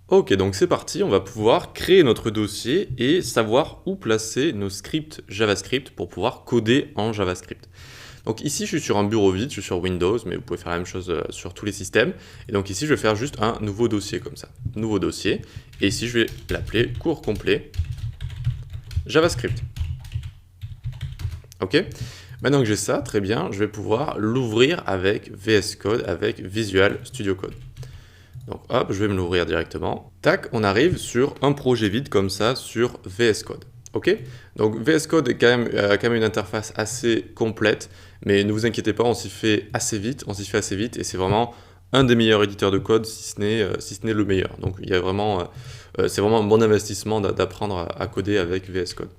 Ok, donc c'est parti, on va pouvoir créer notre dossier et savoir où placer nos scripts JavaScript pour pouvoir coder en JavaScript. Donc ici, je suis sur un bureau vide, je suis sur Windows, mais vous pouvez faire la même chose sur tous les systèmes. Et donc ici, je vais faire juste un nouveau dossier comme ça. Nouveau dossier. Et ici, je vais l'appeler cours complet JavaScript. Ok. Maintenant que j'ai ça, très bien, je vais pouvoir l'ouvrir avec VS Code, avec Visual Studio Code. Donc hop, je vais me l'ouvrir directement. Tac, on arrive sur un projet vide comme ça sur VS Code. Ok. Donc VS Code est quand même une interface assez complète, mais ne vous inquiétez pas, on s'y fait assez vite, et c'est vraiment un des meilleurs éditeurs de code, si ce n'est le meilleur. Donc il y a vraiment, c'est vraiment un bon investissement d'apprendre à coder avec VS Code.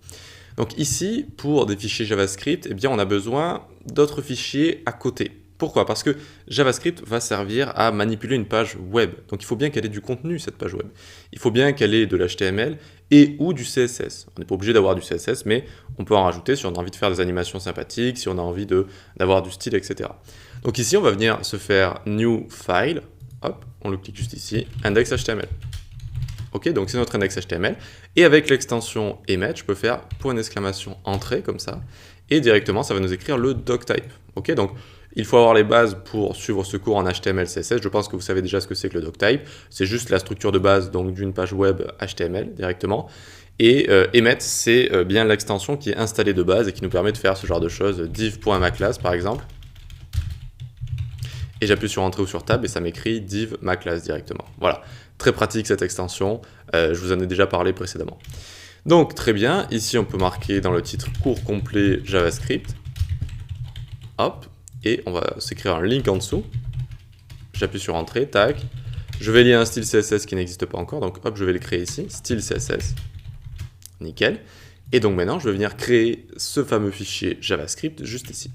Donc ici, pour des fichiers JavaScript, eh bien, on a besoin d'autres fichiers à côté. Pourquoi? Parce que JavaScript va servir à manipuler une page web. Donc il faut bien qu'elle ait du contenu, cette page web. Il faut bien qu'elle ait de l'HTML et ou du CSS. On n'est pas obligé d'avoir du CSS, mais on peut en rajouter si on a envie de faire des animations sympathiques, si on a envie d'avoir du style, etc. Donc ici, on va venir se faire New File. Hop, on le clique juste ici, Index.html. Ok, donc c'est notre index HTML. Et avec l'extension emmet, je peux faire point d'exclamation entrée comme ça. Et directement, ça va nous écrire le doctype. Ok, donc il faut avoir les bases pour suivre ce cours en HTML, CSS. Je pense que vous savez déjà ce que c'est que le doctype. C'est juste la structure de base donc d'une page web HTML directement. Et emmet, c'est bien l'extension qui est installée de base et qui nous permet de faire ce genre de choses. Div.maclass par exemple. Et j'appuie sur Entrée ou sur Tab et ça m'écrit div maclass directement. Voilà, très pratique cette extension, je vous en ai déjà parlé précédemment. Donc très bien, ici on peut marquer dans le titre cours complet JavaScript. Hop, et on va s'écrire un link en dessous. J'appuie sur Entrée, tac. Je vais lier un style CSS qui n'existe pas encore, donc hop, je vais le créer ici, style CSS. Nickel. Et donc maintenant, je vais venir créer ce fameux fichier JavaScript juste ici.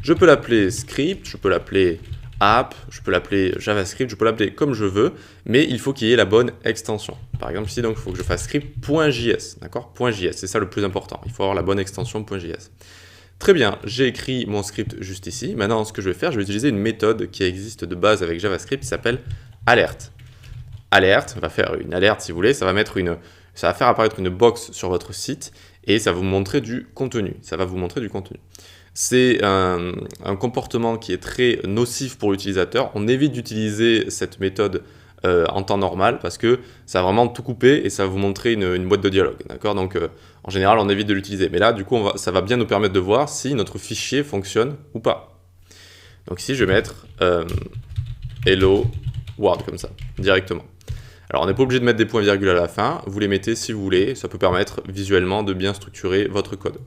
Je peux l'appeler script, je peux l'appeler app, je peux l'appeler JavaScript, je peux l'appeler comme je veux, mais il faut qu'il y ait la bonne extension. Par exemple ici, donc, il faut que je fasse script.js, d'accord? .js, c'est ça le plus important. Il faut avoir la bonne extension .js. Très bien, j'ai écrit mon script juste ici. Maintenant, ce que je vais faire, je vais utiliser une méthode qui existe de base avec JavaScript qui s'appelle alert. Alert, on va faire une alerte si vous voulez, ça va faire apparaître une box sur votre site et ça va vous montrer du contenu. C'est un comportement qui est très nocif pour l'utilisateur. On évite d'utiliser cette méthode en temps normal parce que ça va vraiment tout couper et ça va vous montrer une boîte de dialogue. D'accord? Donc en général, on évite de l'utiliser. Mais là, du coup, ça va bien nous permettre de voir si notre fichier fonctionne ou pas. Donc ici, je vais mettre hello world comme ça, directement. Alors, on n'est pas obligé de mettre des points-virgules à la fin. Vous les mettez si vous voulez. Ça peut permettre visuellement de bien structurer votre code.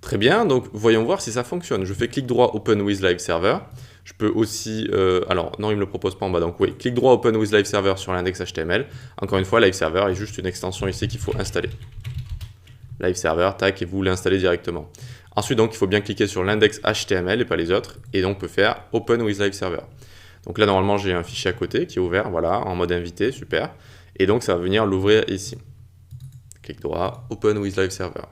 Très bien, donc voyons voir si ça fonctionne. Je fais clic droit Open with Live Server. Je peux aussi, alors non, il ne me le propose pas en bas, donc oui, clic droit Open with Live Server sur l'index HTML. Encore une fois, Live Server est juste une extension ici qu'il faut installer. Live Server, tac, et vous l'installez directement. Ensuite, donc, il faut bien cliquer sur l'index HTML et pas les autres, et donc on peut faire Open with Live Server. Donc là, normalement, j'ai un fichier à côté qui est ouvert, voilà, en mode invité, super. Et donc, ça va venir l'ouvrir ici. Clic droit, Open with Live Server.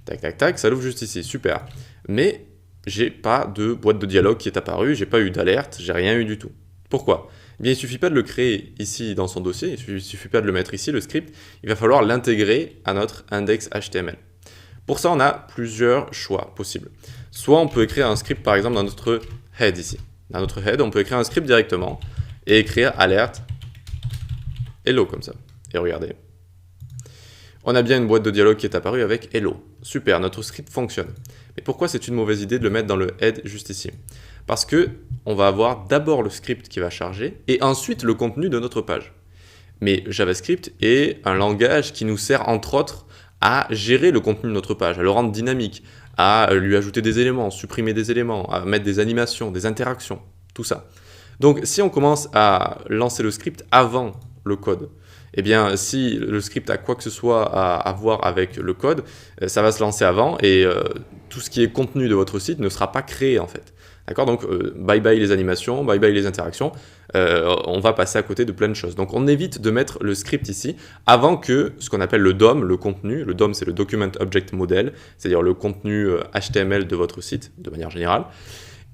Tac, tac, tac, ça l'ouvre juste ici, super. Mais j'ai pas de boîte de dialogue qui est apparue, j'ai pas eu d'alerte, j'ai rien eu du tout. Pourquoi? Eh bien, il suffit pas de le créer ici dans son dossier, il suffit pas de le mettre ici, le script, il va falloir l'intégrer à notre index HTML. Pour ça, on a plusieurs choix possibles. Soit on peut écrire un script, par exemple, dans notre head ici. Dans notre head, on peut écrire un script directement et écrire alerte hello comme ça. Et regardez. On a bien une boîte de dialogue qui est apparue avec hello. Super, notre script fonctionne. Mais pourquoi c'est une mauvaise idée de le mettre dans le head juste ici? Parce que on va avoir d'abord le script qui va charger et ensuite le contenu de notre page. Mais JavaScript est un langage qui nous sert entre autres à gérer le contenu de notre page, à le rendre dynamique, à lui ajouter des éléments, supprimer des éléments, à mettre des animations, des interactions, tout ça. Donc si on commence à lancer le script avant le code, eh bien, si le script a quoi que ce soit à voir avec le code, ça va se lancer avant et tout ce qui est contenu de votre site ne sera pas créé en fait. D'accord? Donc, bye bye les animations, bye bye les interactions, on va passer à côté de plein de choses. Donc, on évite de mettre le script ici avant que ce qu'on appelle le DOM, le contenu. Le DOM, c'est le Document Object Model, c'est-à-dire le contenu HTML de votre site de manière générale.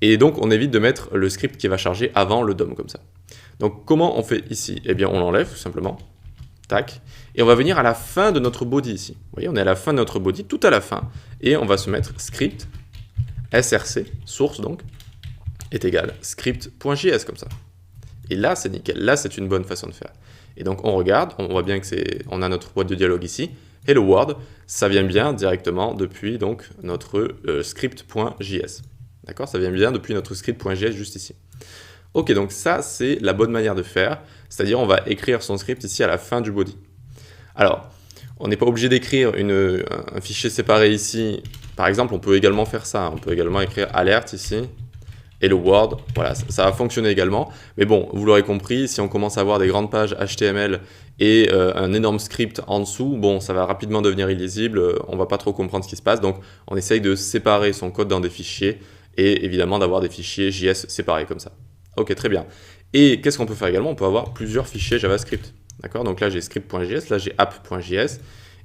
Et donc, on évite de mettre le script qui va charger avant le DOM comme ça. Donc comment on fait ici? Eh bien on l'enlève tout simplement, tac, et on va venir à la fin de notre body ici. Vous voyez, on est à la fin de notre body, tout à la fin, et on va se mettre script, src, source donc, est égal script.js comme ça. Et là c'est nickel, là c'est une bonne façon de faire. Et donc on regarde, on voit bien que on a notre boîte de dialogue ici, Hello World, ça vient bien directement depuis donc notre script.js. D'accord, ça vient bien depuis notre script.js juste ici. Ok, donc ça c'est la bonne manière de faire, c'est-à-dire on va écrire son script ici à la fin du body. Alors, on n'est pas obligé d'écrire un fichier séparé ici. Par exemple, on peut également faire ça, on peut également écrire alert ici, Hello World, voilà, ça va fonctionner également. Mais bon, vous l'aurez compris, si on commence à avoir des grandes pages HTML et un énorme script en dessous, bon, ça va rapidement devenir illisible, on va pas trop comprendre ce qui se passe. Donc, on essaye de séparer son code dans des fichiers et évidemment d'avoir des fichiers JS séparés comme ça. Ok, très bien. Et qu'est-ce qu'on peut faire également? On peut avoir plusieurs fichiers JavaScript. D'accord? Donc là, j'ai script.js, là, j'ai app.js.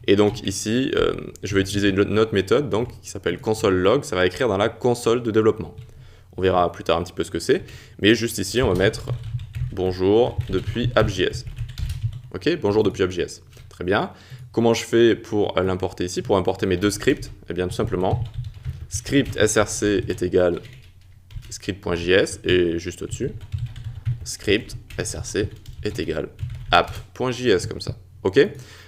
Et donc ici, je vais utiliser une autre méthode donc, qui s'appelle console.log. Ça va écrire dans la console de développement. On verra plus tard un petit peu ce que c'est. Mais juste ici, on va mettre bonjour depuis app.js. Ok? Bonjour depuis app.js. Très bien. Comment je fais pour l'importer ici? Pour importer mes deux scripts? Eh bien, tout simplement, script src est égal script.js et juste au-dessus, script src est égal app.js comme ça. Ok?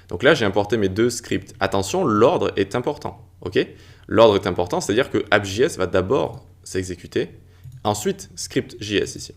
Donc là, j'ai importé mes deux scripts. Attention, l'ordre est important. Ok? L'ordre est important, c'est-à-dire que app.js va d'abord s'exécuter, ensuite script.js ici.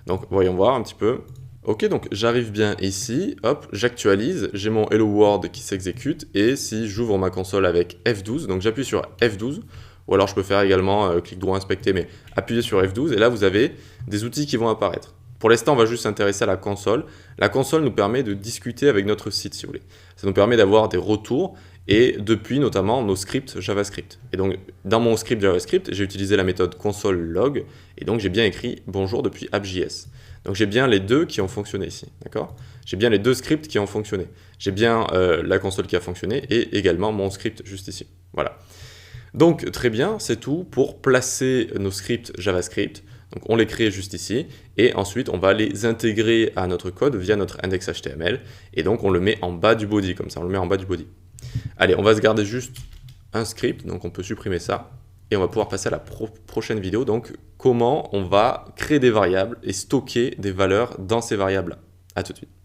Donc voyons voir un petit peu. Ok, donc j'arrive bien ici, hop, j'actualise, j'ai mon Hello World qui s'exécute et si j'ouvre ma console avec F12, donc j'appuie sur F12, ou alors je peux faire également clic droit inspecter, mais appuyez sur F12 et là vous avez des outils qui vont apparaître. Pour l'instant, on va juste s'intéresser à la console. La console nous permet de discuter avec notre site, si vous voulez. Ça nous permet d'avoir des retours et depuis notamment nos scripts JavaScript. Et donc, dans mon script JavaScript, j'ai utilisé la méthode console.log et donc j'ai bien écrit bonjour depuis app.js. Donc j'ai bien les deux qui ont fonctionné ici, d'accord? J'ai bien les deux scripts qui ont fonctionné. J'ai bien la console qui a fonctionné et également mon script juste ici. Voilà. Donc très bien, c'est tout pour placer nos scripts JavaScript. Donc on les crée juste ici et ensuite on va les intégrer à notre code via notre index HTML et donc on le met en bas du body, comme ça on le met en bas du body. Allez, on va se garder juste un script, donc on peut supprimer ça et on va pouvoir passer à la prochaine vidéo, donc comment on va créer des variables et stocker des valeurs dans ces variables-là. À tout de suite.